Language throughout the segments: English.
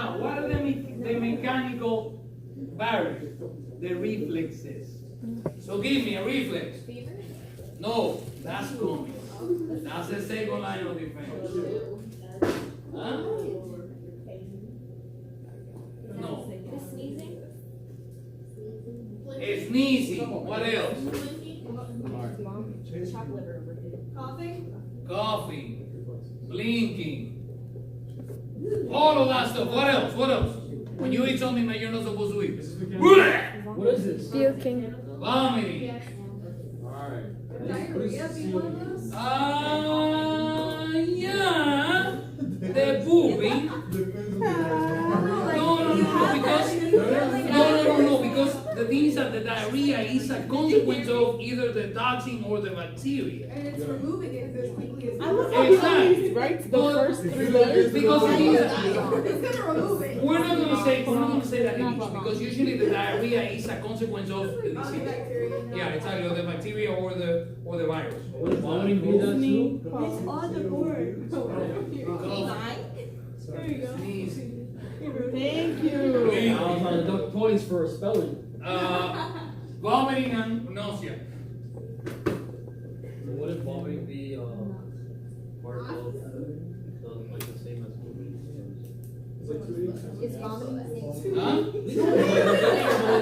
Now, what are the mechanical barriers? The reflexes. So give me a reflex. No, that's coming. That's the second line of defense. Huh? No. Sneezing. What else? Coughing. Blinking. All of that stuff. What else? What else? When you eat something that you're not supposed to eat. What is this? Puking. Vomiting. Alright. Yeah. The pooping. No, because the thing is that the diarrhea is a consequence of either the toxin or the bacteria. And it's removing it as quickly as I love possible. how he writes the first 3 letters. Because it is, It's gonna remove it. we're not gonna say that in English, because usually the diarrhea is a consequence of the disease. Yeah, exactly, of the bacteria or the virus. What is vomiting be that too? It's on the board. There you go. Sneezing. Thank you. I was on duck points for spelling. Vomiting and nausea. Wouldn't vomiting be part of like the same as moving? Is vomiting the same? Huh?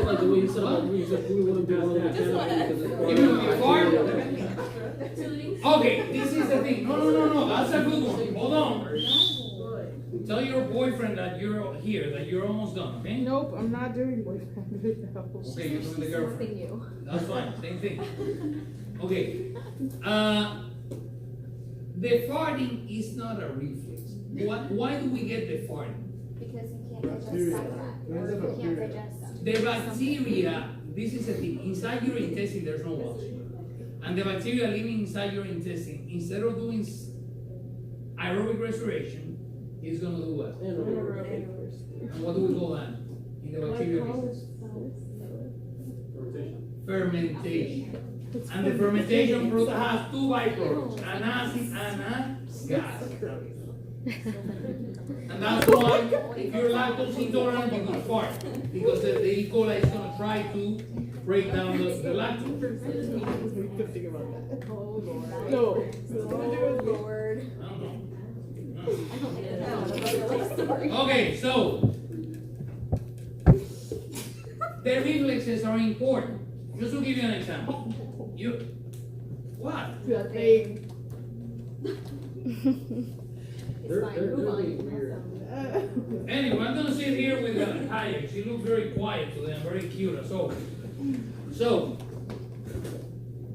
Like the way you said about moving, you said we wouldn't be one of the because Even if you fart? Okay, this is the thing. No, that's a good one. Hold on. Tell your boyfriend that you're here, that you're almost done, okay? Nope, I'm not doing boyfriend videos. Okay, you're doing the girlfriend. Something new. That's fine, same thing. Okay. The farting is not a reflex. Why do we get the farting? Because you can't digest that. You can't digest them. The bacteria, this is the thing, inside your intestine there's no oxygen. And the bacteria living inside your intestine, instead of doing aerobic respiration, it's gonna do what? And what do we call that in the bacteria business? Fermentation. And the fermentation process has 2 byproducts, an acid and a gas. And that's why if you're lactose intolerant, you can fart, because the E. coli is gonna try to break down the lactose. Good thing about that. Oh Lord. No. Lord. I don't know. Sorry. Okay, so the reflexes are important. Just to give you an example. What? That thing. They're Move on. being weird. Anyway, I'm gonna sit here with Hayek. She looks very quiet today and very cute as always. So,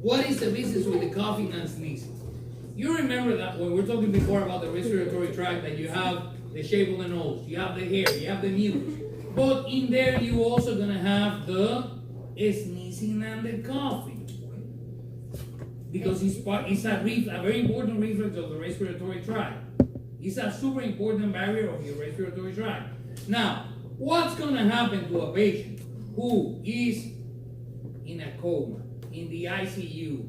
what is the business with the coughing and sneezing? You remember that when we were talking before about the respiratory tract, that you have the shape of the nose, you have the hair, you have the mucus. But in there, you also gonna have the sneezing and the coughing. Because it's a very important reflex of the respiratory tract. It's a super important barrier of your respiratory tract. Now, what's gonna happen to a patient who is in a coma, in the ICU,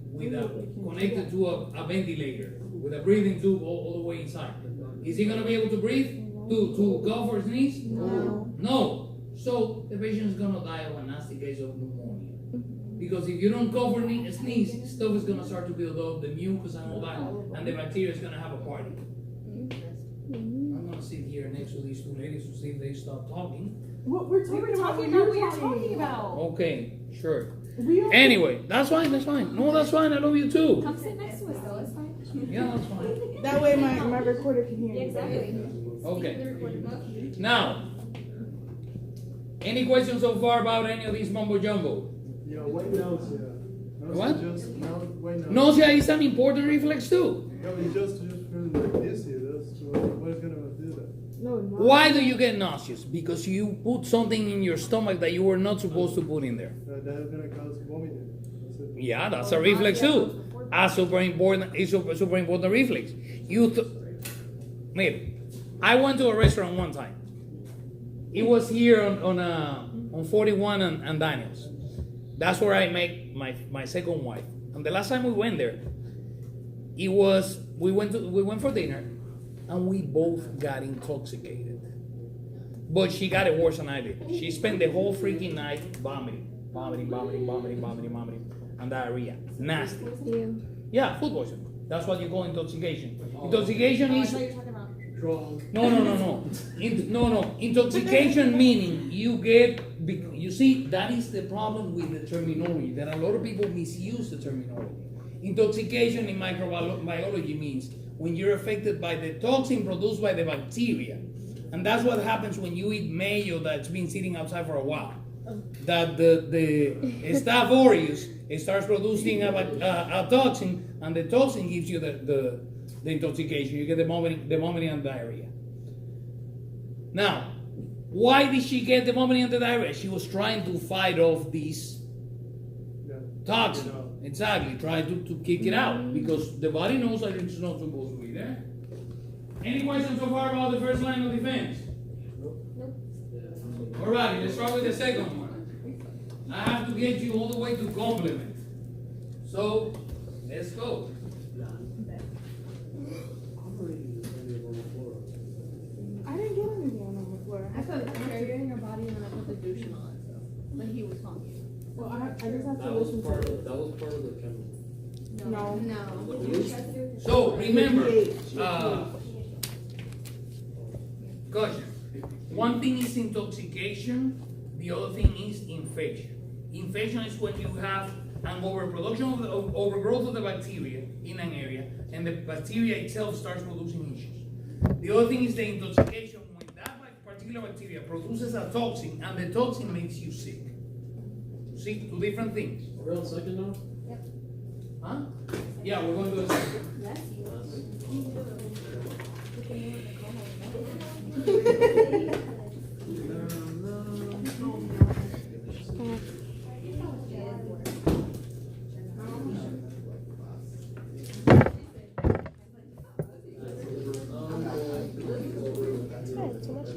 connected to a ventilator, with a breathing tube all the way inside? Is he gonna be able to breathe? To cough or sneeze? No. So the patient is gonna die of a nasty case of pneumonia. Because if you don't cough or sneeze, stuff is gonna start to build up, the mucus and all that, and the bacteria is gonna have a party. I'm gonna sit here next to these 2 ladies to see if they stop talking. What we're talking about? What you're talking about? Okay, sure. We are. Anyway, that's fine. No, that's fine. I love you too. Come sit next to us though, it's fine. Yeah, that's fine. That way my recorder can hear you. Exactly. Okay. Now, any questions so far about any of these mumbo jumbo? Yeah, why nausea? What? Why nausea? Nausea is an important reflex too. No, you just feel like this here. That's what's gonna do that. No, no. Why do you get nauseous? Because you put something in your stomach that you were not supposed to put in there. That's gonna cause vomiting. That's it. Yeah, that's a reflex too. A super important, it's a super important reflex. Mire, I went to a restaurant one time. It was here on 41 and Daniels. That's where I met my second wife. And the last time we went there, we went for dinner, and we both got intoxicated. But she got it worse than I did. She spent the whole freaking night vomiting, and diarrhea. Nasty. Yeah, food poisoning. That's what you call intoxication. Intoxication is Drunk. no. Intoxication meaning you get. You see, that is the problem with the terminology. That a lot of people misuse the terminology. Intoxication in microbiology means when you're affected by the toxin produced by the bacteria. And that's what happens when you eat mayo that's been sitting outside for a while. That the Staph aureus, it starts producing a toxin, and the toxin gives you the intoxication. You get the vomiting and diarrhea. Now, why did she get the vomiting and the diarrhea? She was trying to fight off this toxin. Exactly, try to kick it out, because the body knows that it's not supposed to be there. Any questions so far about the first line of defense? All right, let's start with the second one. I have to get you all the way to complement. So, let's go. I didn't get anything on the floor. I thought it was carrying your body and then I put the douche on it, so. But he was talking. Well, I just have to That was listen part to of, it. that was part of the chemical. No. So, remember, caution. One thing is intoxication, the other thing is infection. Infection is when you have an overproduction of overgrowth of the bacteria in an area, and the bacteria itself starts producing issues. The other thing is the intoxication, when that particular bacteria produces a toxin, and the toxin makes you sick. You see, two different things. Are we on second now? Huh? Yeah, we're going to do a second.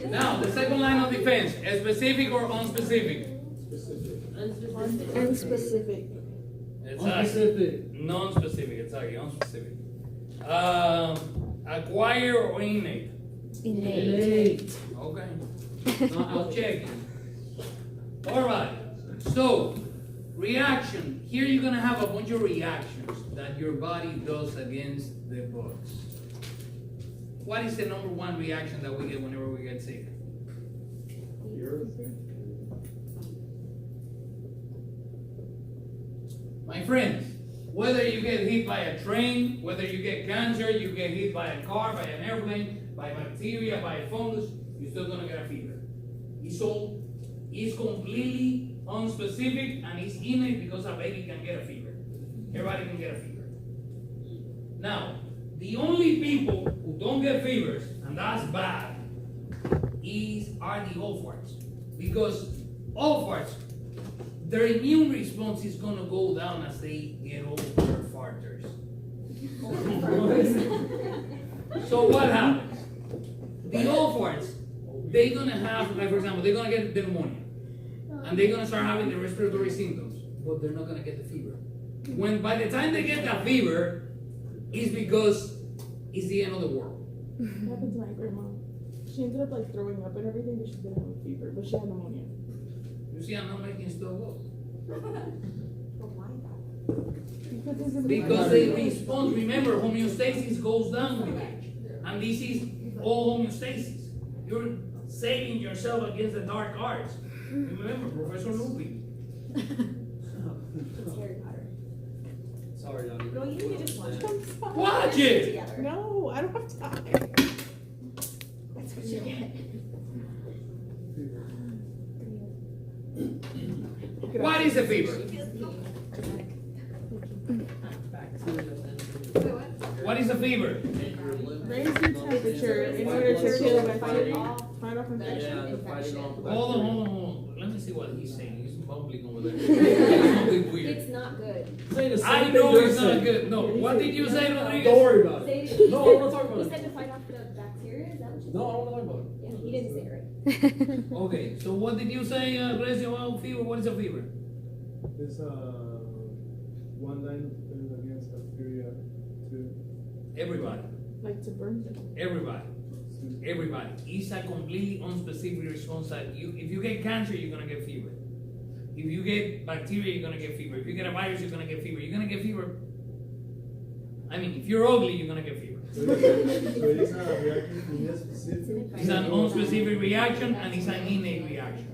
Now, the second line of defense, specific or unspecific? Unspecific. Unspecific. Non-specific, exactly, unspecific. Acquire or innate? Innate. Okay. I'll check it. All right. So, reaction. Here you're gonna have a bunch of reactions that your body does against the bugs. What is the number one reaction that we get whenever we get sick? My friends, whether you get hit by a train, whether you get cancer, you get hit by a car, by an airplane, by bacteria, by a fungus, you're still gonna get a fever. It's completely unspecific, and it's innate because a baby can get a fever. Everybody can get a fever. Now, the only people who don't get fevers, and that's bad, are the old farts. Because old farts, their immune response is gonna go down as they get older farters. So what happens? The old farts, they're gonna have, like for example, they're gonna get the pneumonia. And they're gonna start having the respiratory symptoms, but they're not gonna get the fever. When by the time they get that fever, it's because it's the end of the world. That happened to my grandma. She ended up like throwing up and everything, but she didn't have a fever, but she had pneumonia. You see, I'm not making stuff up. Because they respond. Remember, homeostasis goes down with age, and this is all homeostasis. You're saving yourself against the dark arts. Remember, Professor Lupi. Sorry, Donnie. No, you need to just watch it. Watch it. no, I don't have time. That's what you get. What is a fever? What is a fever? Raise your temperature in order to kill bacteria. Fight off infection. Hold on. Let me see what he's saying. He's bubbling over there. Something weird. It's not good. I know it's not good. No. What did you say, Rodriguez? Don't worry about it. He No, I said- wanna talk about He it. said to fight off the bacteria, is that what you said? No, I don't want to talk about it. Yeah, he didn't say it right. Okay. So what did you say, Recio, about fever? What is a fever? It's one line of defense against bacteria to Everybody. Like to burn them. Everybody. Everybody. It's a completely unspecific response that if you get cancer, you're gonna get fever. If you get bacteria, you're gonna get fever. If you get a virus, you're gonna get fever. You're gonna get fever. I mean, if you're ugly, you're gonna get fever. So it's not a reaction, it's specific. It's an unspecific reaction and it's an innate reaction.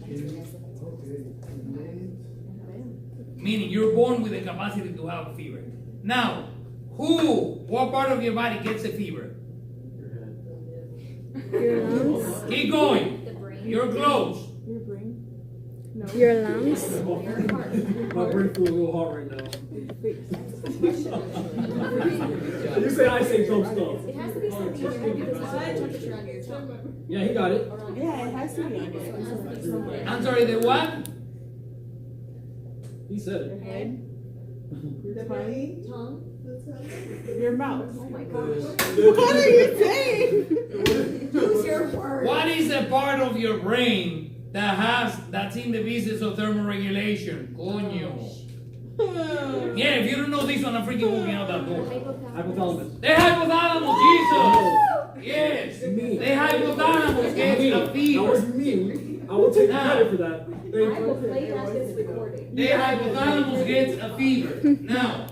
Okay. Meaning you're born with the capacity to have a fever. Now, what part of your body gets a fever? Your lungs. Keep going. The brain. You're close. Your brain. No. Your lungs. Your heart. My brain feels a little hot right now. Face. You say I say some stuff. It has to be something in your head because it's the temperature on your tongue. Yeah, he got it. Or on Yeah, it has to be on there. Somewhere. I'm sorry, the what? He said Your it. head. Your tummy. tongue. Your mouth. Oh my gosh. What are you saying? Use your word. What is the part of your brain that's in the business of thermoregulation? Coño. Yeah, if you don't know this one, I'm freaking moving out that door. Hypothalamus. The hypothalamus, Jesus! Yes! Me. The hypothalamus gets a That fever. was me. I will take the credit for that. I will play that this recording. The hypothalamus gets a fever. Now,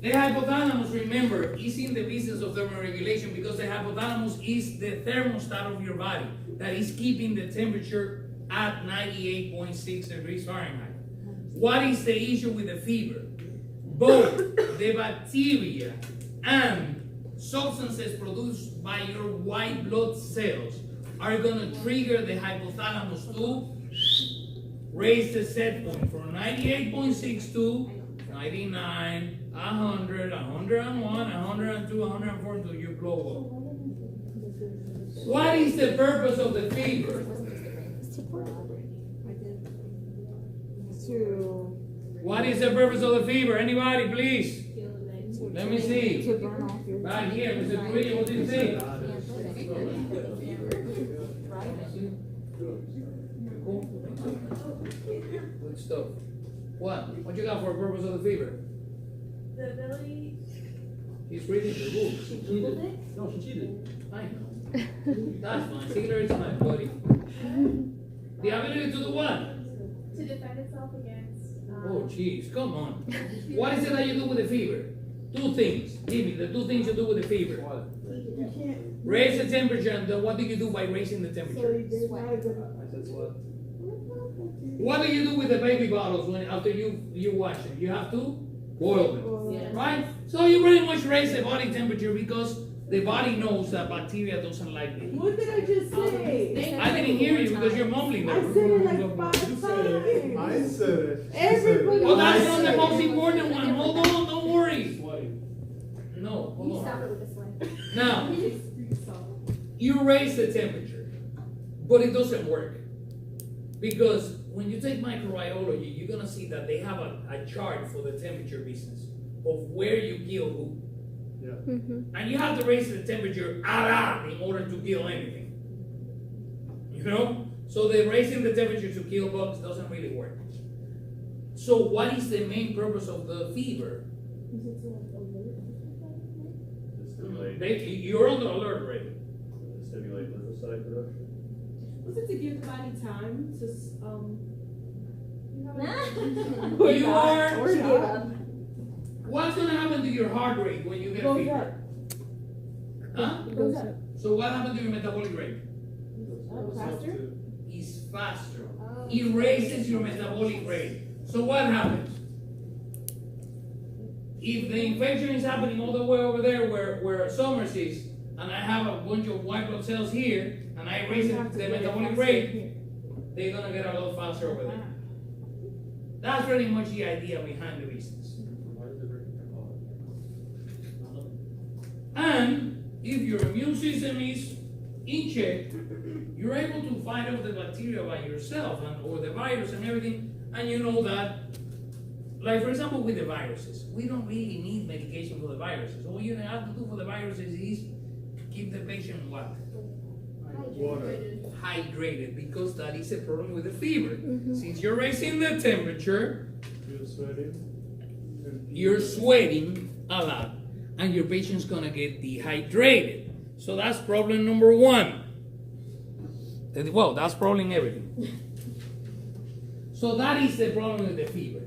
the hypothalamus, remember, is in the business of thermoregulation because the hypothalamus is the thermostat of your body that is keeping the temperature at 98.6 degrees Fahrenheit. What is the issue with the fever? Both the bacteria and substances produced by your white blood cells are going to trigger the hypothalamus to raise the set point from 98.6 to 99, 100, 101, 102, 104 until you blow up. What is the purpose of the fever? To What is the purpose of the fever? Anybody, please? Let me see. to burn off your. Right here, Mr. Trujillo, what do you say? Good stuff. What you got for a purpose of the fever? The ability. He's reading the book. Googled it? No, she cheated. I know. That's fine. Singular is fine, buddy. The ability to do what? To defend itself against. Oh, jeez, come on. What is it that you do with the fever? Two things. Give me the two things you do with the fever. What? You can't. Raise the temperature, and then what do you do by raising the So temperature? there's not a good. I said what? What do you do with the baby bottles after you wash them? You have to boil them, Yeah. right? So you pretty much raise the body temperature because the body knows that bacteria doesn't like it. What did I just say? I didn't hear you because you're mumbling I there. said it like 5 You said it. I times. said it. She Everybody- said it. Well, that's not the most important one. Hold on, don't worry. Sweating. No, You hold stop on. it with this one. Now, you raise the temperature, but it doesn't work. Because when you take microbiology, you're gonna see that they have a chart for the temperature business of where you kill who. Yeah. And you have to raise the temperature a lot in order to kill anything. You know? So the raising the temperature to kill bugs doesn't really work. So what is the main purpose of the fever? You're on the alert already. Stimulate lymphocyte production. Was it to give the body time to, You are. Or not. What's gonna happen to your heart rate when you get Goes fever? up. Huh? Goes up. So what happened to your metabolic rate? Faster? It's faster. Oh. It raises your metabolic rate. So what happens? If the infection is happening all the way over there where Summers is, and I have a bunch of white blood cells here, and I raise You have to the get it metabolic faster rate, here. they're gonna get a lot faster over there. That's pretty much the idea behind the business. Why did they bring it? And if your immune system is in check, you're able to fight off the bacteria by yourself or the virus and everything, and you know that, like for example with the viruses, we don't really need medication for the viruses. All you have to do for the viruses is keep the patient what? Water. Hydrated, because that is a problem with the fever. Since you're raising the temperature, You're sweating. you're sweating a lot, and your patient's gonna get dehydrated. So that's problem number one. Well, that's problem everything. So that is the problem with the fever.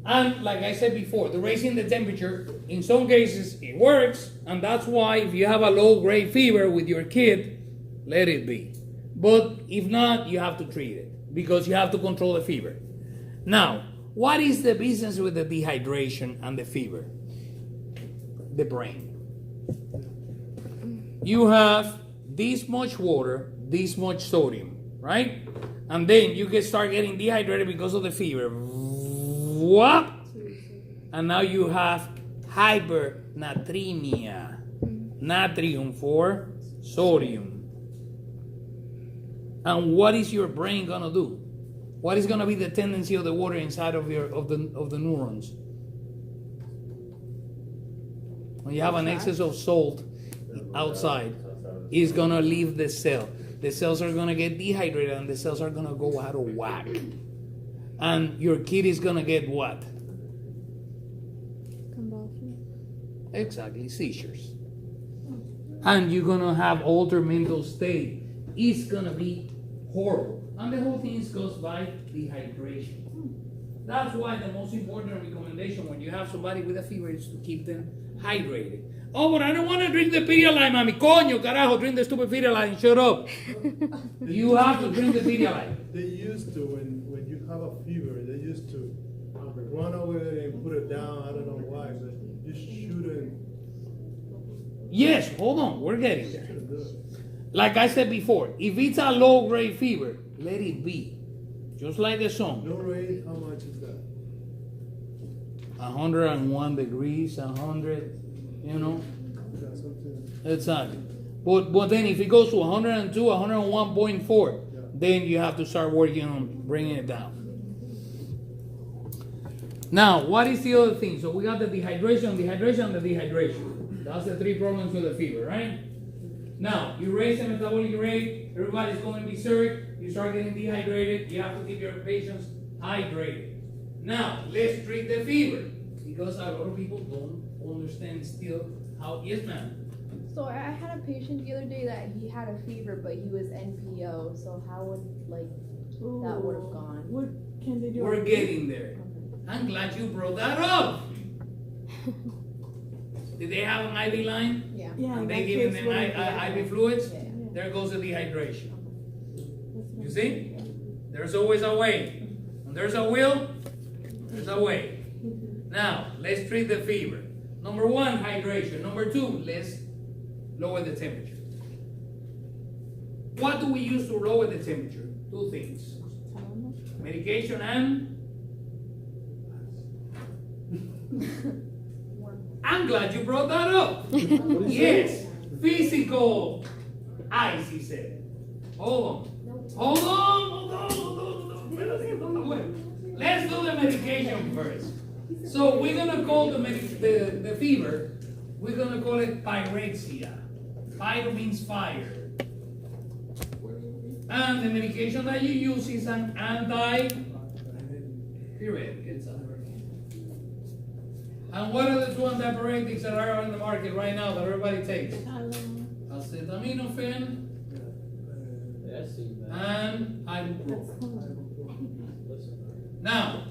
And like I said before, the raising the temperature, in some cases it works, and that's why if you have a low-grade fever with your kid, let it be. But if not, you have to treat it because you have to control the fever. Now, what is the business with the dehydration and the fever? The brain. You have this much water, this much sodium, right? And then you can start getting dehydrated because of the fever. What? And now you have hypernatremia. Natrium for sodium. And what is your brain gonna do? What is gonna be the tendency of the water inside of the neurons? When you have an excess of salt outside, it's gonna leave the cell. The cells are gonna get dehydrated and the cells are gonna go out of whack. And your kid is gonna get what? Convulsions. Exactly, seizures. And you're gonna have altered mental state. It's gonna be horrible. And the whole thing is caused by dehydration. That's why the most important recommendation when you have somebody with a fever is to keep them hydrated. Oh, but I don't want to drink the Pedialyte, mami. Coño, carajo, drink the stupid Pedialyte and shut up. You have to drink the Pedialyte. They used to, when you have a fever, they used to run over there and put it down. I don't know why, but you shouldn't. Yes, hold on, we're getting there. Shouldn't do it. Like I said before, if it's a low-grade fever, let it be. Just like the song. No rate, how much is that? 101 degrees, 100, you know. Yeah, something. Exactly. But then if it goes to 102, 101.4, then you have to start working on bringing it down. Now, what is the other thing? So we got the dehydration, and the dehydration. That's the three problems with the fever, right? Now, you raise the metabolic rate, everybody's going berserk, you start getting dehydrated, you have to keep your patients hydrated. Now, let's treat the fever, because a lot of people don't understand still how it is, man. So I had a patient the other day that he had a fever, but he was NPO. So how would that would have gone? What can they do? We're getting there. I'm glad you brought that up. Did they have an IV line? Yeah. Yeah, And in they that giving case, them what IV fluids? Yeah. There goes the dehydration. That's You see? There's always a way. When there's a will, there's a way. Now, let's treat the fever. Number one, hydration. Number two, let's lower the temperature. What do we use to lower the temperature? Two things. Medication and I'm glad you brought that up. Yes, physical ice, he said. Hold on. Let's do the medication first. So we're gonna call the fever, we're gonna call it pyrexia. Pyro means fire. And the medication that you use is an antipyretic. And what are the two antipyretics that are on the market right now that everybody takes? Acetaminophen Yeah, I see that. and ibuprofen. Listen. Now,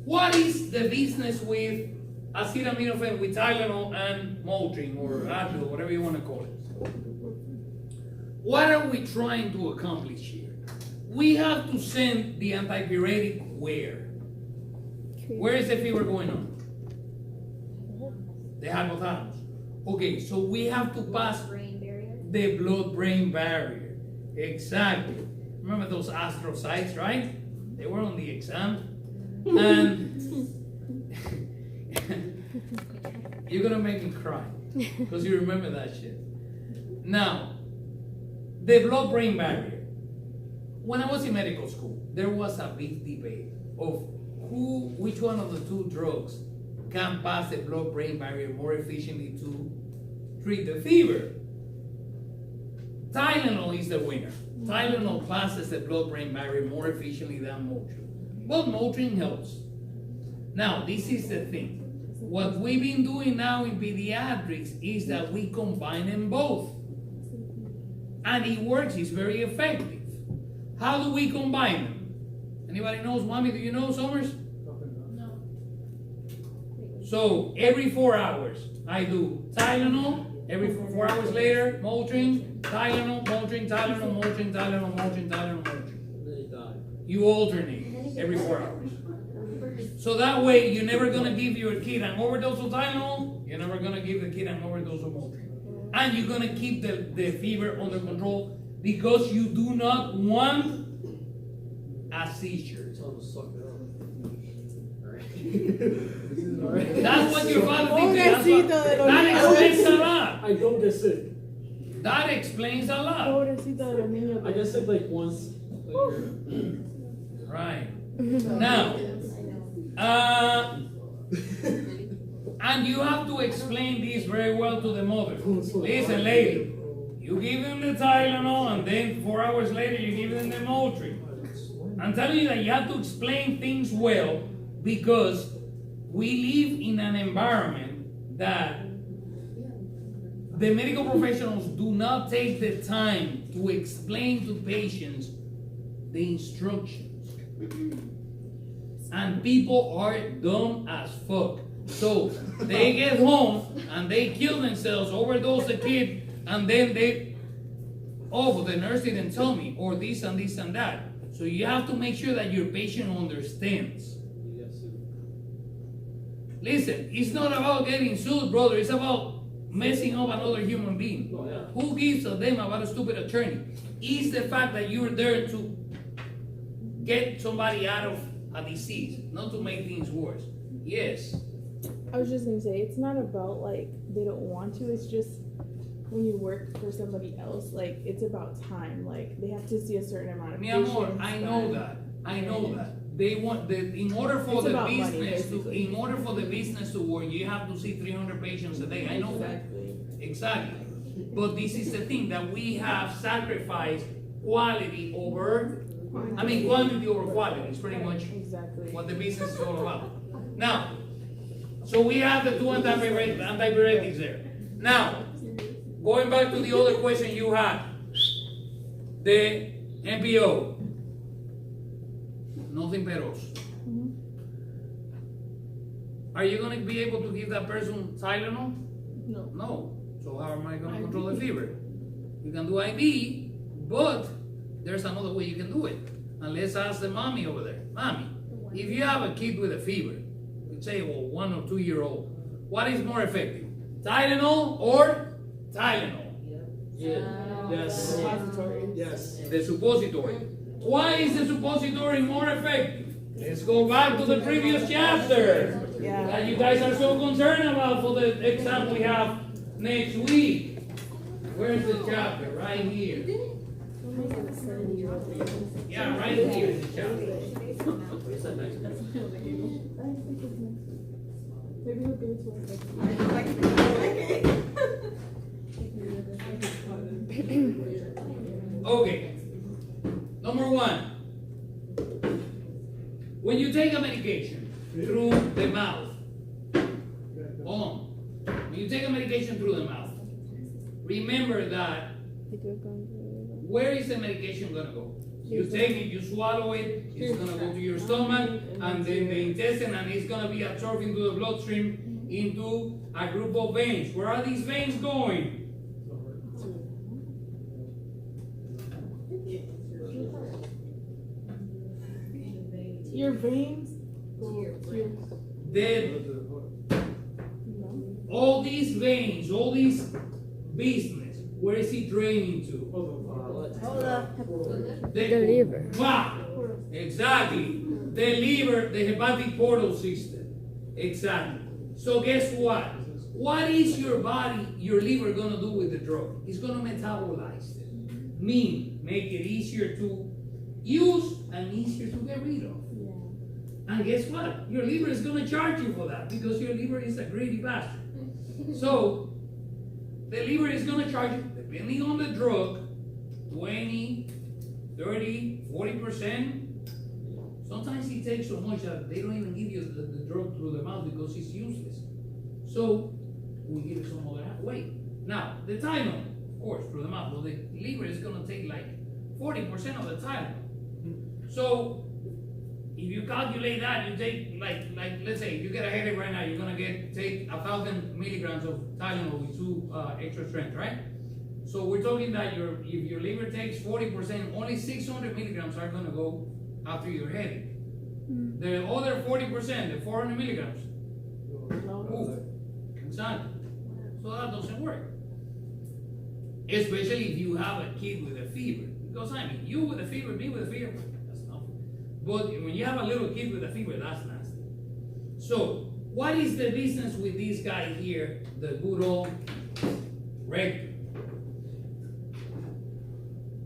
what is the business with acetaminophen, with Tylenol and Motrin or Advil, whatever you want to call it? What are we trying to accomplish here? We have to send the antipyretic where? Where is the fever going on? The hypothalamus. Okay, so we have to pass Brain barrier. the blood-brain barrier. Exactly. Remember those astrocytes, right? They were on the exam. And you're gonna make me cry because you remember that shit. Now, the blood-brain barrier. When I was in medical school, there was a big debate of which one of the two drugs can pass the blood-brain barrier more efficiently to treat the fever. Tylenol is the winner. Tylenol passes the blood-brain barrier more efficiently than Motrin. But Motrin helps. Now, this is the thing. What we've been doing now in pediatrics is that we combine them both. And it works, it's very effective. How do we combine them? Anybody knows, Mommy, do you know, Summers? So every 4 hours, I do Tylenol. Every 4 hours later, Motrin, Tylenol, Motrin, Tylenol, Motrin, Tylenol, Motrin, Tylenol, Motrin. They die. You alternate every 4 hours. So that way, you're never gonna give your kid an overdose of Tylenol. You're never gonna give the kid an overdose of Motrin. And you're gonna keep the fever under control because you do not want a seizure. Tell them to suck it up. That's what your father thinks. Pobrecito de los That niños. explains a lot. I don't get sick. That explains a lot. Pobrecito de los niños. I get sick like once a year. Right. Now, and you have to explain this very well to the mother. Listen, lady, you give them the Tylenol and then 4 hours later you give them the Motrin. I'm telling you that you have to explain things well because we live in an environment that the medical professionals do not take the time to explain to patients the instructions. And people are dumb as fuck. So they get home and they kill themselves, overdose the kid, and then but the nurse didn't tell me, or this and this and that. So you have to make sure that your patient understands. You get sick. Listen, it's not about getting sued, brother. It's about messing up another human being. Oh, yeah. Who gives a damn about a stupid attorney? It's the fact that you're there to get somebody out of a disease, not to make things worse. Yes. I was just gonna say, it's not about like they don't want to, it's just when you work for somebody else, like it's about time. Like they have to see a certain amount of Mi patients. amor, I know that. I know that. They want in order for It's the about money, business basically. in order for the business to work, you have to see 300 patients a day. I know that. Exactly. But this is the thing that we have sacrificed quality over quantity over quality. It's pretty much Exactly. what the business is all about. Now, so we have the two antibiotics there. Now, going back to the other question you had, the MPO, nothing peros. Are you going to be able to give that person Tylenol? No. No. So how am I going to control the fever? You can do IV, but there's another way you can do it. And let's ask the mommy over there. Mommy, if you have a kid with a fever, let's say 1 or 2 year old, what is more effective? Tylenol or Tylenol? Yeah. Yes. Suppository. Yes. The suppository. Why is the suppository more effective? Let's go back to the previous chapter Yeah. that you guys are so concerned about for the exam we have next week. Where's the chapter? Right here. Yeah, right here is the chapter. Maybe he'll give it to us. Okay. Number one. When you take a medication through the mouth, hold on. When you take a medication through the mouth, remember that where is the medication gonna go? You take it, you swallow it, it's gonna go to your stomach, and then the intestine, and it's gonna be absorbed into the bloodstream into a group of veins. Where are these veins going? Your veins. Then all these veins, all these business, where is it draining to? The liver. Wow. Exactly. The liver, the hepatic portal system. Exactly. So guess what? What is your body, your liver gonna do with the drug? It's gonna metabolize it. Meaning, make it easier to use and easier to get rid of. And guess what? Your liver is gonna charge you for that because your liver is a greedy bastard. So, the liver is gonna charge you, depending on the drug, 20, 30, 40%. Sometimes it takes so much that they don't even give you the drug through the mouth because it's useless. So we give it some other way. Now, the Tylenol, of course, through the mouth. Well, the liver is gonna take like 40% of the Tylenol. So if you calculate that, you take like let's say you get a headache right now, you're gonna take 1,000 milligrams of Tylenol with 2 extra strength, right? So we're talking that if your liver takes 40%, only 600 milligrams are gonna go after your headache. The other 40%, the 400 milligrams, oof, exactly. So that doesn't work. Especially if you have a kid with a fever. Because I mean, you with a fever, me with a fever, that's nothing. But when you have a little kid with a fever, that's nasty. So, what is the business with this guy here, the good old rectum?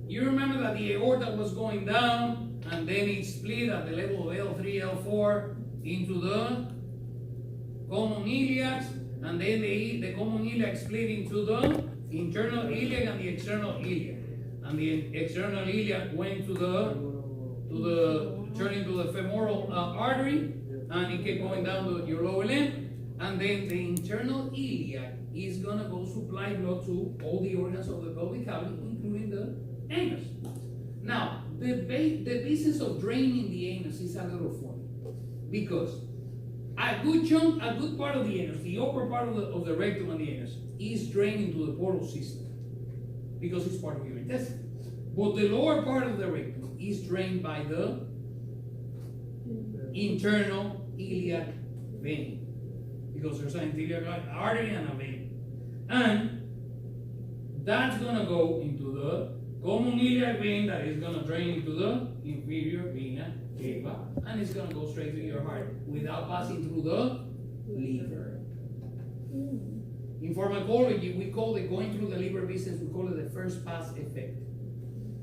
You remember that the aorta was going down, and then it split at the level of L3, L4 into the common iliacs, and then the common iliac split into the internal iliac and the external iliac. And the external iliac went turning to the femoral artery, and it kept going down to your lower limb. And then the internal iliac is gonna go supply blood to all the organs of the pelvic cavity, including the anus. Now, the business of draining the anus is a little funny, because a good part of the anus, the upper part of the rectum and the anus, is drained into the portal system, because it's part of your intestine. But the lower part of the rectum is drained by the internal iliac vein, because there's an iliac artery and a vein. And that's gonna go into the common iliac vein that is gonna drain into the inferior vena cava, and it's gonna go straight to your heart without passing through the liver. In pharmacology, we call it going through the liver business, we call it the first pass effect.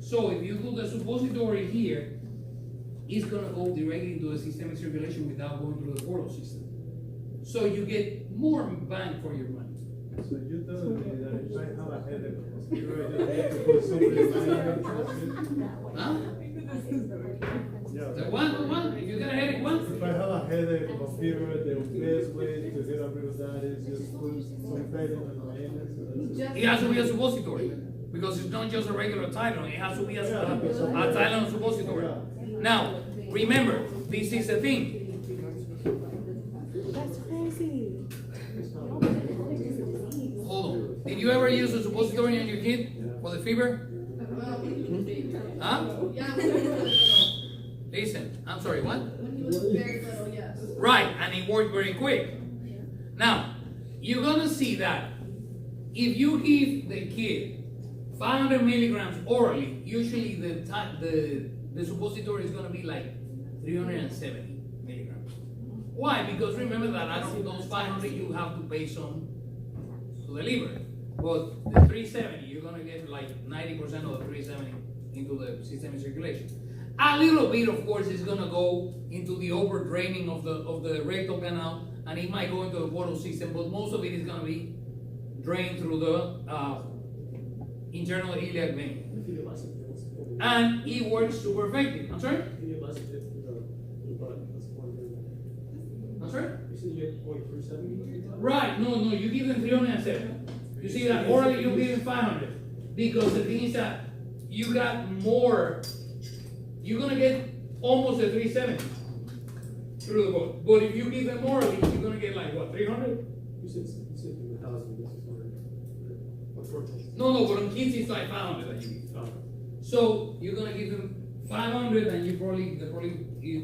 So if you do the suppository here, it's gonna go directly into the systemic circulation without going through the portal system. So you get more bang for your money. So you're telling me that if I have a headache, you have to put something in my head? Huh? Yeah. The one? If you get a headache, one? If I have a headache or fever, the best way to get rid of that is just put some Tylenol in my anus. It has to be a suppository, because it's not just a regular Tylenol, it has to be a Tylenol suppository. Now, remember, this is the thing. That's crazy. Hold on. Did you ever use a suppository on your kid for the fever? Huh? Listen, I'm sorry, what? When he was very little, yes. Right, and it worked very quick. Now, you're gonna see that if you give the kid 500 milligrams orally, usually the suppository is gonna be like 370 milligrams. Why? Because remember that out of those 500, you have to pay some to the liver. But the 370, you're gonna get like 90% of the 370 into the systemic circulation. A little bit, of course, is gonna go into the upper draining of the rectal canal, and it might go into the portal system, but most of it is gonna be drained through the internal iliac vein. And it works super effective. I'm sorry? I'm sorry? Right, no, you give them 307. You see that orally you give them 500. Because the thing is that you got more, you're gonna get almost a 370 through the body. But if you give them orally, you're gonna get like what, 300? You said 1,000. No, but on kids it's like 500 that you give. So you're gonna give them 500, and you probably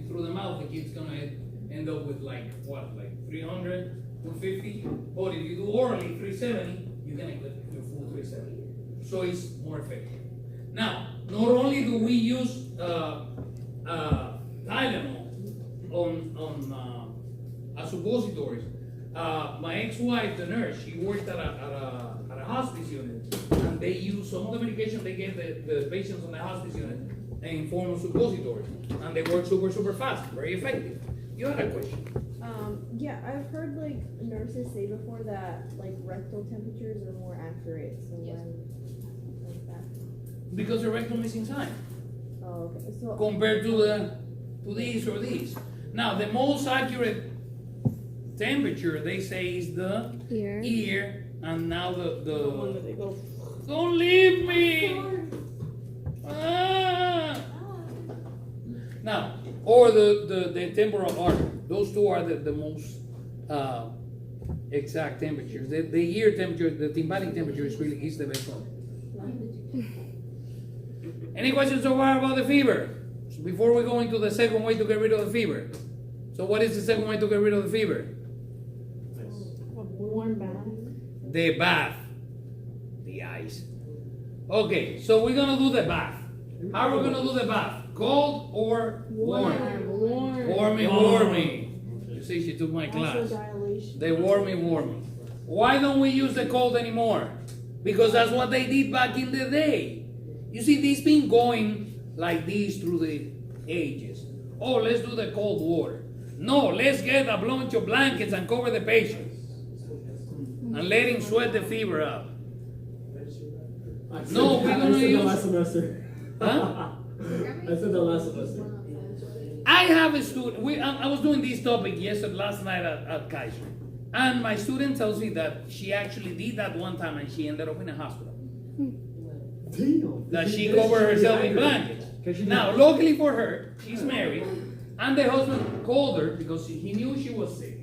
through the mouth the kid's gonna end up with like what, like 300, 250. But if you do orally 370, you're gonna get your full 370. So it's more effective. Now, not only do we use Tylenol on suppositories. My ex-wife, the nurse, she worked at a hospice unit, and they use some of the medication they gave the patients on the hospice unit in form of suppositories, and they work super fast, very effective. You had a question? Yeah, I've heard like nurses say before that like rectal temperatures are more accurate. So when like that. Because the rectum is inside, Oh, okay. So compared to these or these. Now, the most accurate temperature they say is the ear, and now the one that they go. Don't leave me. Ah. Now, or the temporal artery. Those two are the most exact temperatures. The ear temperature, the tympanic temperature is the best one. Any questions so far about the fever? So before we go into the second way to get rid of the fever. So what is the second way to get rid of the fever? A warm bath. The bath. The ice. Okay, so we're gonna do the bath. How are we gonna do the bath? Cold or warm? Warm. Warming. You see, she took my class. Vasodilation. They warming. Why don't we use the cold anymore? Because that's what they did back in the day. You see, this been going like this through the ages. Oh, let's do the cold water. No, let's get a bunch of blankets and cover the patient. And let him sweat the fever out. No, we're gonna use... last semester. Huh? I said that last semester. I have a student, I was doing this topic last night at Kaiser. And my student tells me that she actually did that one time and she ended up in a hospital. Damn. That she covered herself in blankets. Now, luckily for her, she's married, and the husband called her because he knew she was sick.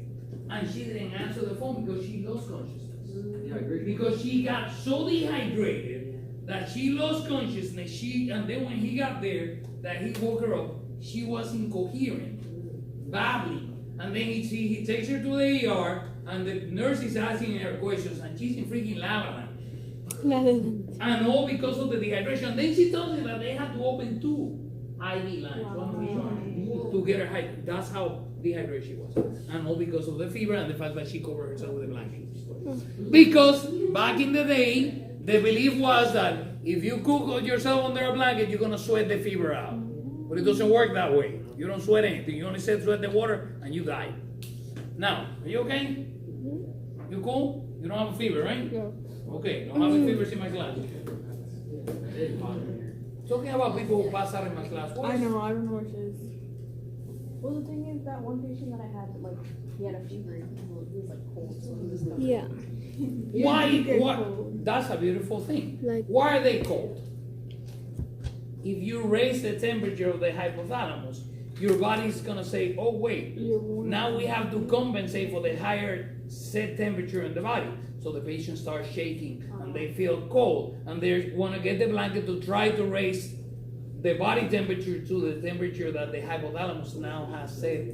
And she didn't answer the phone because she lost consciousness. Because she got so dehydrated that she lost consciousness. And then when he got there, that he woke her up, she was incoherent, babbling. And then he takes her to the ER, and the nurse is asking her questions, and she's in freaking lava. And all because of the dehydration. Then she tells me that they had to open 2 IV lines, one on each arm, to get her height. That's how dehydrated she was. And all because of the fever and the fact that she covered herself with a blanket. Because back in the day, the belief was that if you cook yourself under a blanket, you're going to sweat the fever out. But it doesn't work that way. You don't sweat anything. You only sweat the water and you die. Now, are you okay? You cool? You don't have a fever, right? Yeah. Okay, no having fevers in my class. Talking about people who pass out in my class. I know, I don't know what it is. Well, the thing is that one patient that I had, like, he had a fever. He was like cold, so he was coming. Yeah. Why? They're What? cold. That's a beautiful thing. Like- Why are they cold? If you raise the temperature of the hypothalamus, your body's gonna say, "Oh wait, You're warm. now we have to compensate for the higher set temperature in the body." So the patient starts shaking and they feel cold and they want to get the blanket to try to raise the body temperature to the temperature that the hypothalamus now has set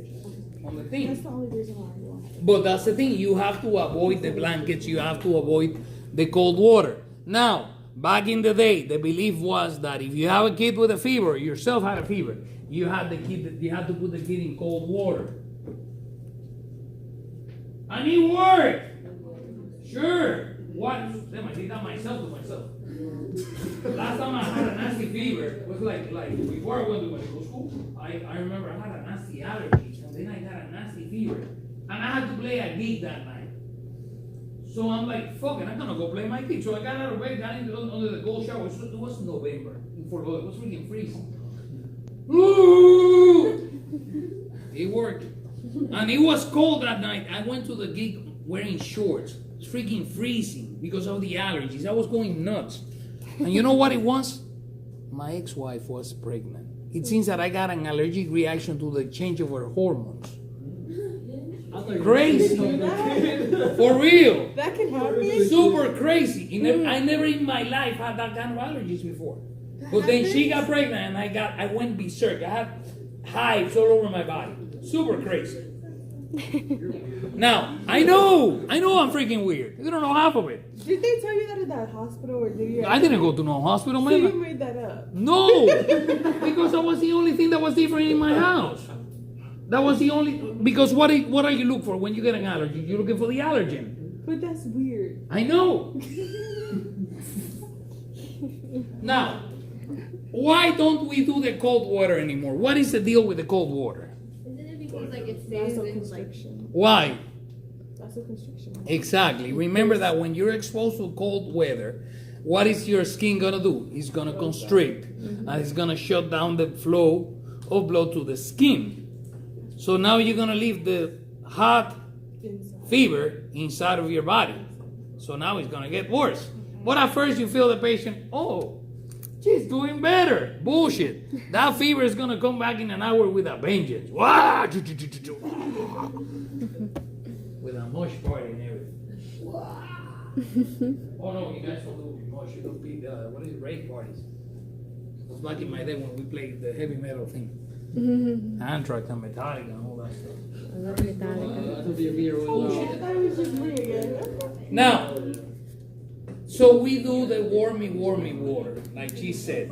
on the That's thing. the only reason why I want it. But that's the thing, you have to avoid the blankets, you have to avoid the cold water. Now, back in the day, the belief was that if you have a kid with a fever, yourself had a fever, you had to put the kid in cold water. And it worked. Sure. What? Damn, I did that myself to myself. Last time I had a nasty fever, it was like before I went to medical school, I remember I had a nasty allergy, and then I had a nasty fever. And I had to play a gig that night. So I'm like, fuck it, I'm gonna go play my gig. So I got out of bed, got under the cold shower. It was November in Fort Lauderdale. It was freaking freezing. Ooh! It worked. And it was cold that night. I went to the gig wearing shorts. It's freaking freezing because of the allergies. I was going nuts. And you know what it was? My ex-wife was pregnant. It seems that I got an allergic reaction to the change of her hormones. Crazy. For real. That can happen? Super crazy. I never in my life had that kind of allergies before. But then she got pregnant and I went berserk. I had hives all over my body. Super crazy. Now, I know I'm freaking weird. You don't know half of it. Did they tell you that at that hospital, or did you? I didn't go to no hospital, So you man. made that up? No, because that was the only thing that was different in my house. That was the only, because what are you looking for when you get an allergy? You're looking for the allergen. But that's weird. I know. Now, why don't we do the cold water anymore? What is the deal with the cold water? Isn't it because like it stays in like Vasoconstriction. Why? Vasoconstriction. Exactly. Remember that when you're exposed to cold weather, what is your skin gonna do? It's gonna constrict, and it's gonna shut down the flow of blood to the skin. So now you're gonna leave the hot Inside. fever inside of your body. So now it's gonna get worse. But at first you feel the patient, oh, she's doing better. Bullshit. That fever is gonna come back in an hour with a vengeance. Wah! With a mosh party and everything. Oh no, you guys don't do mosh, you do big, what is it, rave parties. It was back in my day when we played the heavy metal thing. Anthrax and Metallica and all that stuff. I love Metallica. Oh, I thought it was just me again. Now, so we do the warmy water, like she said.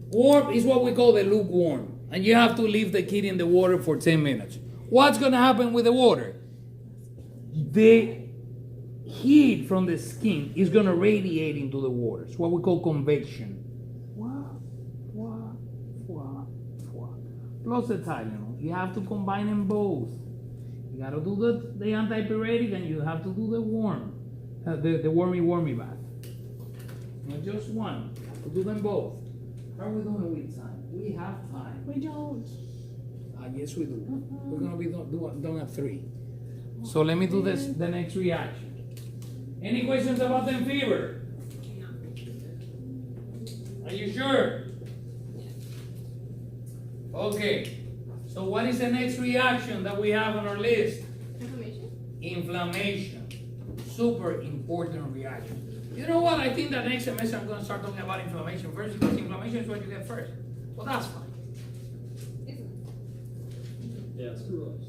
Warm is what we call the lukewarm. And you have to leave the kid in the water for 10 minutes. What's going to happen with the water? The heat from the skin is going to radiate into the water. It's what we call convection. Plus the Tylenol. You have to combine them both. You got to do the antipyretic and you have to do the warm. The wormy bath. Not just one. You have to do them both. How are we doing with time? We have time. We don't. Yes, we do. We're going to be done at 3. So let me do the next reaction. Any questions about the fever? Are you sure? Okay. So what is the next reaction that we have on our list? Inflammation. Super important reaction. You know what? I think that next semester I'm going to start talking about inflammation first because inflammation is what you get first. Well, that's fine. Yeah, screw ups.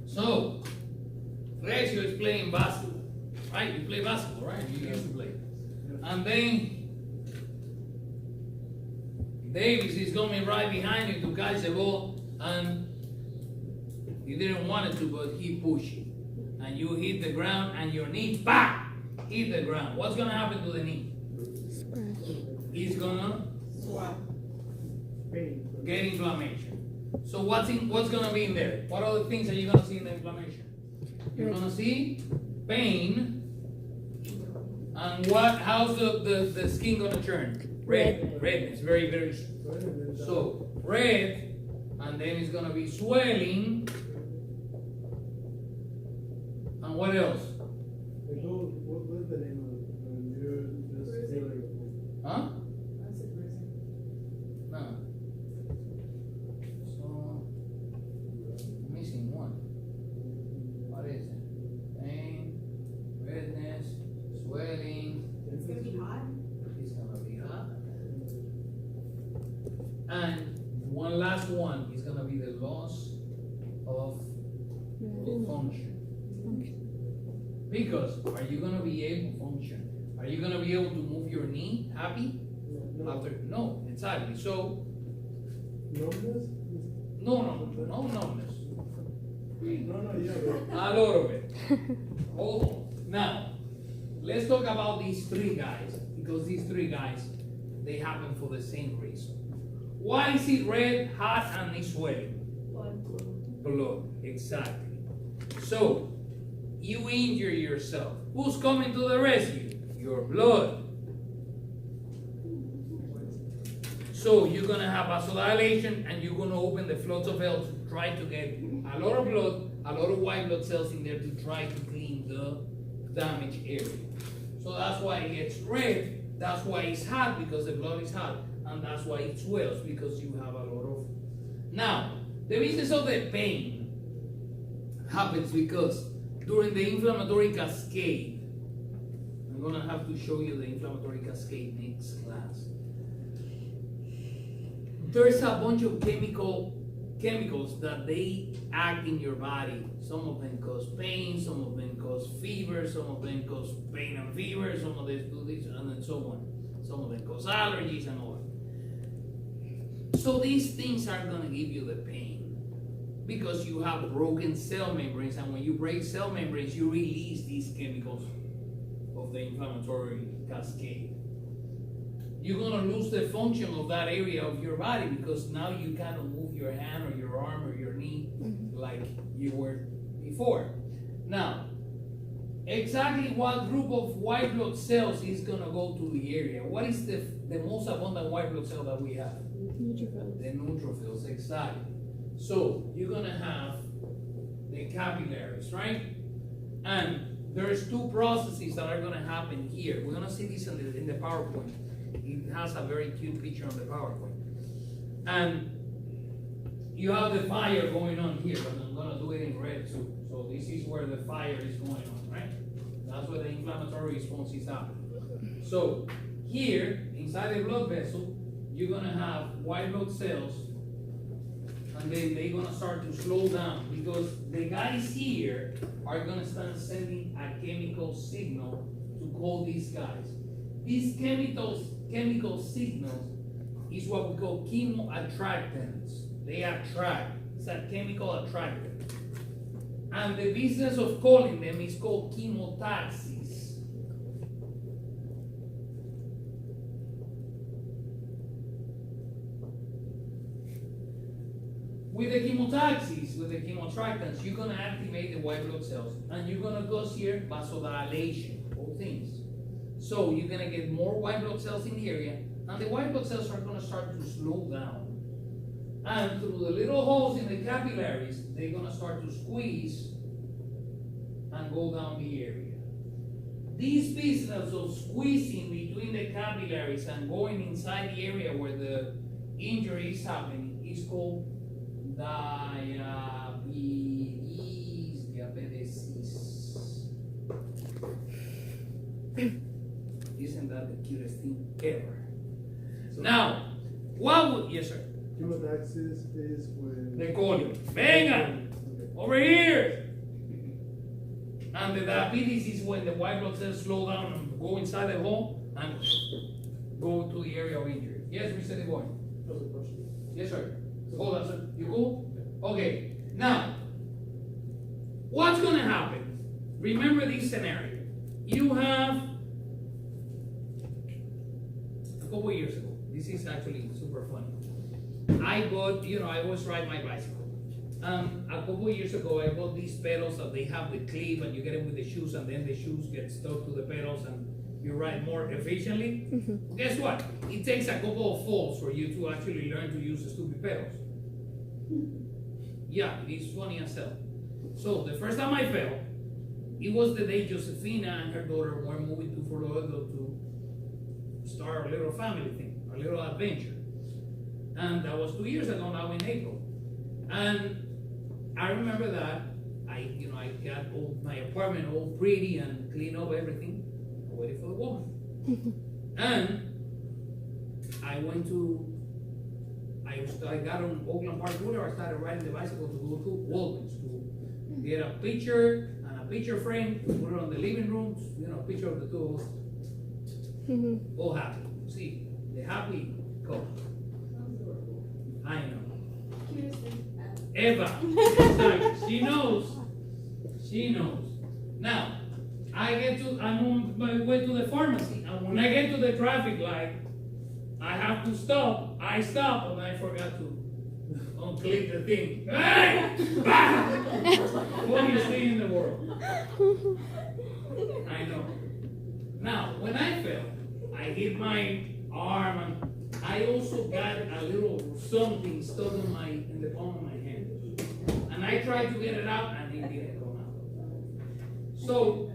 So, Recio is playing basketball, right? You play basketball, right? You used to play. And then Davis is coming right behind you to catch the ball, and you didn't want it to, but he pushed you. And you hit the ground, and your knee, bah, hit the ground. What's going to happen to the knee? It's going to get inflammation. So what's going to be in there? What other things are you going to see in the inflammation? You're going to see pain. And how's the skin going to turn? Red. Redness. Very, very. So, red. And then it's going to be swelling. And what else? What's the name of it? When you're just feeling. Huh? No. So, I'm missing one. What is it? Pain, redness, swelling. It's gonna be hot. It's gonna be hot. And one last one is gonna be the loss of function. Because are you gonna be able to function? Are you gonna be able to move your knee happy? No, exactly. So Numbness? no numbness. Yeah. A lot of it. Hold on. Now, let's talk about these 3 guys, because these 3 guys, they happen for the same reason. Why is it red, hot, and it's swelling? Blood, exactly. So, you injure yourself. Who's coming to the rescue? Your blood. So, you're going to have vasodilation, and you're going to open the floats of hell to try to get a lot of blood, a lot of white blood cells in there to try to clean the damaged area. So that's why it gets red, that's why it's hot, because the blood is hot, and that's why it swells, because you have a lot of... Now, the business of the pain happens because during the inflammatory cascade, I'm going to have to show you the inflammatory cascade next class. There's a bunch of chemicals that they act in your body. Some of them cause pain, some of them cause fever, some of them cause pain and fever, some of them do this, and then so on. Some of them cause allergies and all that. So these things are going to give you the pain because you have broken cell membranes, and when you break cell membranes, you release these chemicals of the inflammatory cascade. You're going to lose the function of that area of your body because now you cannot move your hand or your arm or your knee like you were before. Now, exactly what group of white blood cells is gonna go to the area? What is the most abundant white blood cell that we have? Neutrophils. The neutrophils, exactly. So you're gonna have the capillaries, right? And there's two processes that are gonna happen here. We're gonna see this in the PowerPoint. It has a very cute picture on the PowerPoint. And you have the fire going on here, but I'm gonna do it in red too. So this is where the fire is going on, right? That's where the inflammatory response is happening. So here, inside the blood vessel, you're gonna have white blood cells, and then they're gonna start to slow down because the guys here are gonna start sending a chemical signal to call these guys. These chemical signals is what we call chemoattractants. They attract. It's a chemical attractant. And the business of calling them is called chemotaxis. With the chemotaxis, with the chemoattractants, you're gonna activate the white blood cells, and you're gonna cause here vasodilation, both things. So you're gonna get more white blood cells in the area, and the white blood cells are gonna start to slow down. And through the little holes in the capillaries, they're gonna start to squeeze and go down the area. This business of squeezing between the capillaries and going inside the area where the injury is happening is called diabetes. Isn't that the cutest thing ever? Now, what would, yes sir? Chemotaxis is when. They call you, venga, over here. And the diabetes is when the white blood cells slow down and go inside the hole and go to the area of injury. Yes, Mr. DeBoy? That's a question. Yes, sir. Hold on, sir. You cool? Okay. Now, what's going to happen? Remember this scenario. You have a couple years ago. This is actually super funny. I bought, I always ride my bicycle. A couple years ago, I bought these pedals that they have the clip, and you get them with the shoes, and then the shoes get stuck to the pedals, and you ride more efficiently. Mm-hmm. Guess what? It takes a couple of falls for you to actually learn to use the stupid pedals. Yeah, it is funny as hell. So the first time I fell, it was the day Josefina and her daughter were moving to Fort Lauderdale to start a little family thing, a little adventure. And that was 2 years ago now in April. And I remember that I got my apartment all pretty and clean up everything. I waited for the woman. And I got on Oakland Park Boulevard. I started riding the bicycle to go to Walgreens to get a picture and a picture frame, put it on the living room, picture of the two of us. Mm-hmm. All happy. See, the happy couple. I know. Eva, exactly. She knows. She knows. Now, I'm on my way to the pharmacy, and when I get to the traffic light, I have to stop. I stop, and I forgot to unclip the thing. Hey! Funniest thing in the world. I know. Now, when I fell, I hit my arm, and I also got a little something stuck in the palm of my hand. And I tried to get it out, and it didn't come out. So,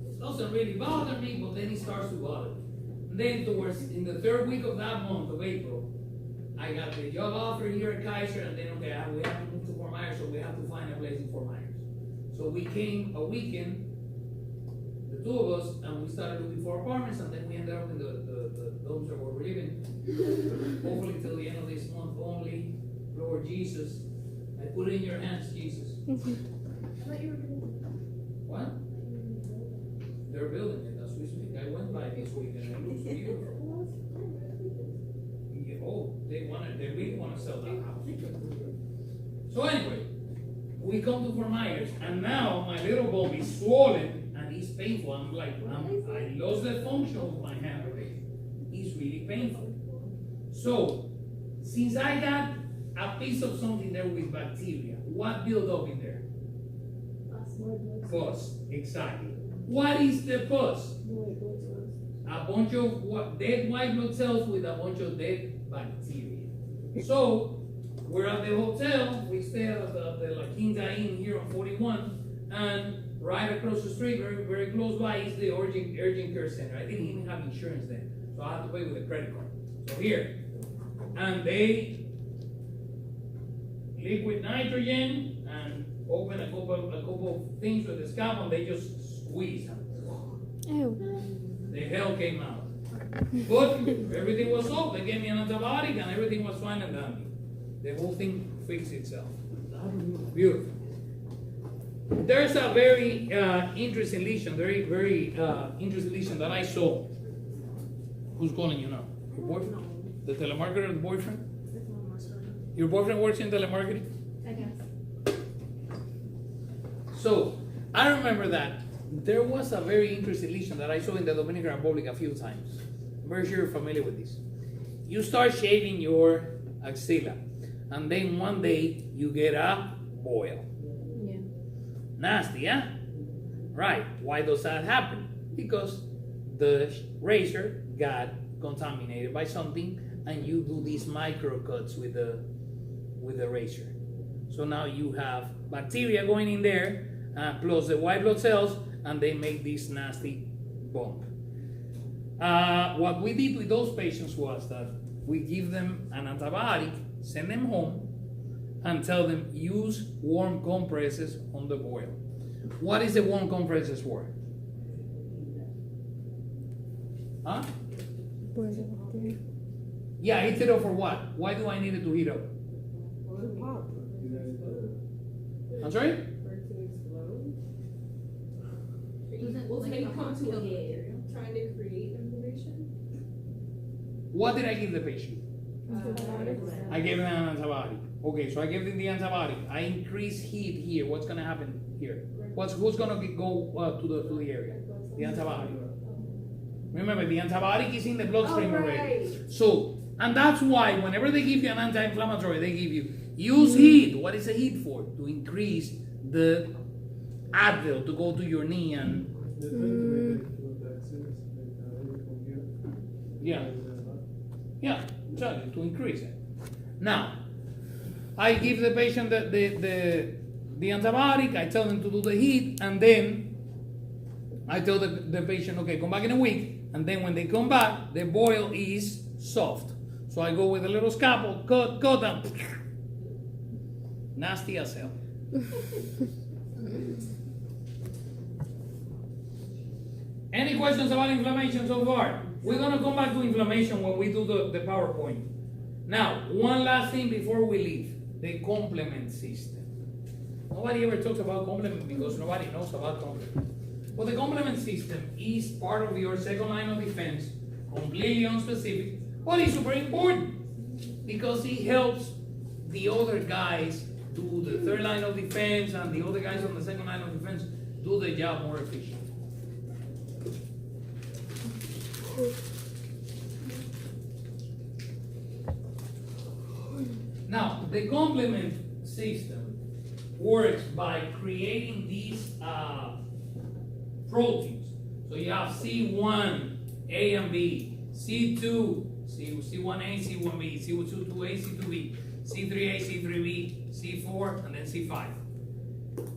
it doesn't really bother me, but then it starts to bother me. And then in the third week of that month of April, I got the job offer here at Kaiser, and then, we have to move to Fort Myers, so we have to find a place in Fort Myers. So we came a weekend, the two of us, and we started looking for apartments, and then we ended up in the domes that we're living. Hopefully till the end of this month only. Lord Jesus, I put it in your hands, Jesus. What? They're building it as we speak. I went by this weekend and it looks beautiful. They really want to sell that house. So anyway, we come to Fort Myers, and now my little bone is swollen and it's painful. I lost the function of my hand already. It's really painful. So, since I got a piece of something there with bacteria, what built up in there? Pus, exactly. What is the pus? A bunch of dead white blood cells with a bunch of dead bacteria. So, we're at the hotel, we stay at the La Quinta Inn here on 41, and right across the street, very, very close by, is the urgent care center. I didn't even have insurance then, so I had to pay with a credit card. So here, and they liquid nitrogen and open a couple of things with the scalpel, and they just squeeze them. Ew. The hell came out. But everything was solved. They gave me an antibiotic and everything was fine and dandy. The whole thing fixed itself. Beautiful. There's a very interesting lesion, very interesting lesion that I saw. Who's calling you now? Your boyfriend? The telemarketer, the boyfriend? Your boyfriend works in telemarketing? I guess. So, I remember that there was a very interesting lesion that I saw in the Dominican Republic a few times. I'm very sure you're familiar with this. You start shaving your axilla, and then one day you get a boil. Yeah. Nasty, huh? Right. Why does that happen? Because the razor got contaminated by something, and you do these micro cuts with the razor. So now you have bacteria going in there, plus the white blood cells, and they make this nasty bump. What we did with those patients was that we give them an antibiotic, send them home, and tell them use warm compresses on the boil. What is the warm compresses for? Huh? Yeah, heat it up for what? Why do I need it to heat up? I'm sorry? When you come to a head, trying to create inflammation. What did I give the patient? I gave them an antibiotic. Okay, so I gave them the antibiotic. I increase heat here. What's gonna happen here? Who's gonna go to the area? The antibiotic. Remember, the antibiotic is in the bloodstream already. So, and that's why whenever they give you an anti-inflammatory, they give you use heat. What is the heat for? To increase the Advil to go to your knee and yeah, exactly, to increase it. Now, I give the patient the antibiotic, I tell them to do the heat, and then I tell the patient, okay, come back in a week, and then when they come back, the boil is soft. So I go with a little scalpel, cut and nasty as hell. Any questions about inflammation so far? We're going to come back to inflammation when we do the PowerPoint. Now, one last thing before we leave. The complement system. Nobody ever talks about complement because nobody knows about complement. But the complement system is part of your second line of defense, completely unspecific, but it's super important because it helps the other guys do the third line of defense and the other guys on the second line of defense do the job more efficiently. Now, the complement system works by creating these proteins. So you have C1, A and B, C2, C1A, C1B, C2A, C2B, C3A, C3B, C4, and then C5.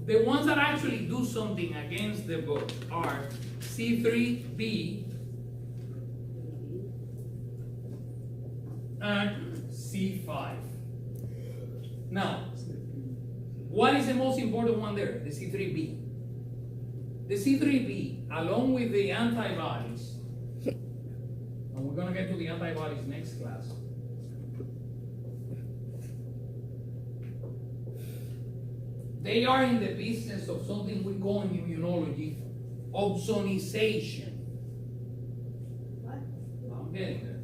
The ones that actually do something against the book are C3B and C5. Now, what is the most important one there? The C3B. The C3B, along with the antibodies, and we're going to get to the antibodies next class. They are in the business of something we call in immunology opsonization. What? I'm getting there.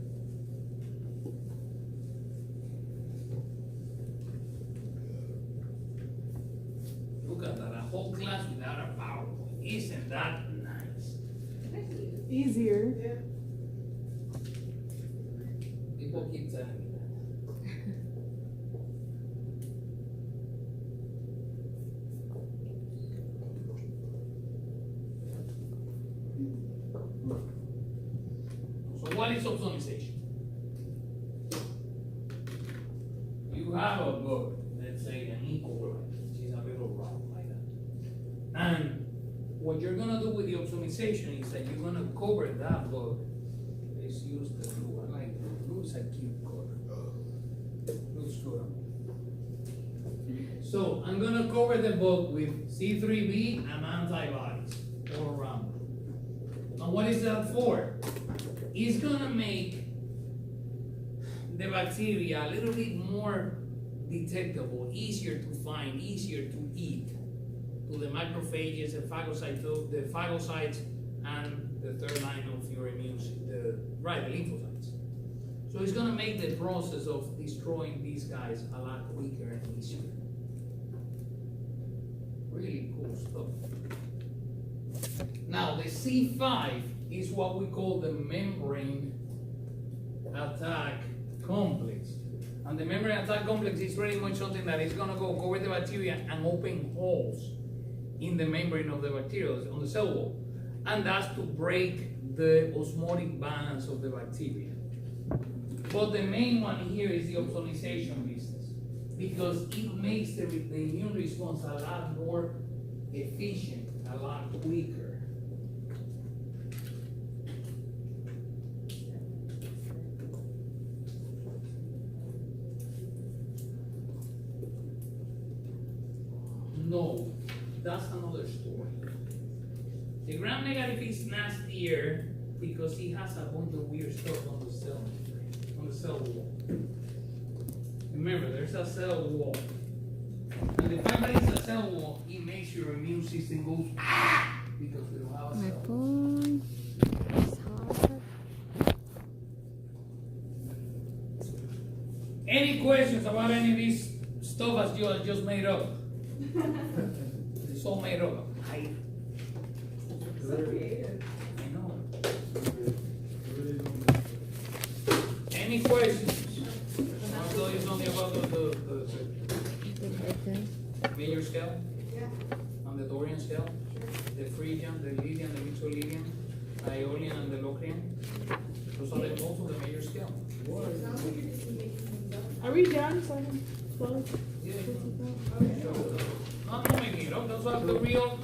Look at that, a whole class without a PowerPoint. Isn't that nice? Easier. People keep telling me that. opsonization. You have a book, let's say an E. coli, which is a little round like that. And what you're gonna do with the opsonization is that you're gonna cover that book. Let's use the blue. I like the blue. Is a cute color. Looks good. So I'm gonna cover the book with C3b and antibodies all around. And what is that for? It's gonna make the bacteria a little bit more detectable, easier to find, easier to eat to the macrophages, the phagocytes, and the third line of your immune system, the lymphocytes. So it's gonna make the process of destroying these guys a lot quicker and easier. Really cool stuff. Now the C5 is what we call the membrane attack complex. And the membrane attack complex is pretty much something that is gonna go cover the bacteria and open holes in the membrane of the bacteria, on the cell wall. And that's to break the osmotic balance of the bacteria. But the main one here is the opsonization business, because it makes the immune response a lot more efficient, a lot quicker. No, that's another story. The gram negative is nastier because it has a bunch of weird stuff on the cell wall. Remember, there's a cell wall. And the fact that it's a cell wall, it makes your immune system go because we don't have a My cell wall. phone is hot. Any questions about any of this stuff as you just made up? It's all made up. I know. Any questions? I'll tell you something about the major scale, and the Dorian scale, the Phrygian, the Lydian, the Mixolydian, the Aeolian, and the Locrian. Those are the most of the major scale. Are we done? So I can close? Yeah, I'm not making it up. Those are the real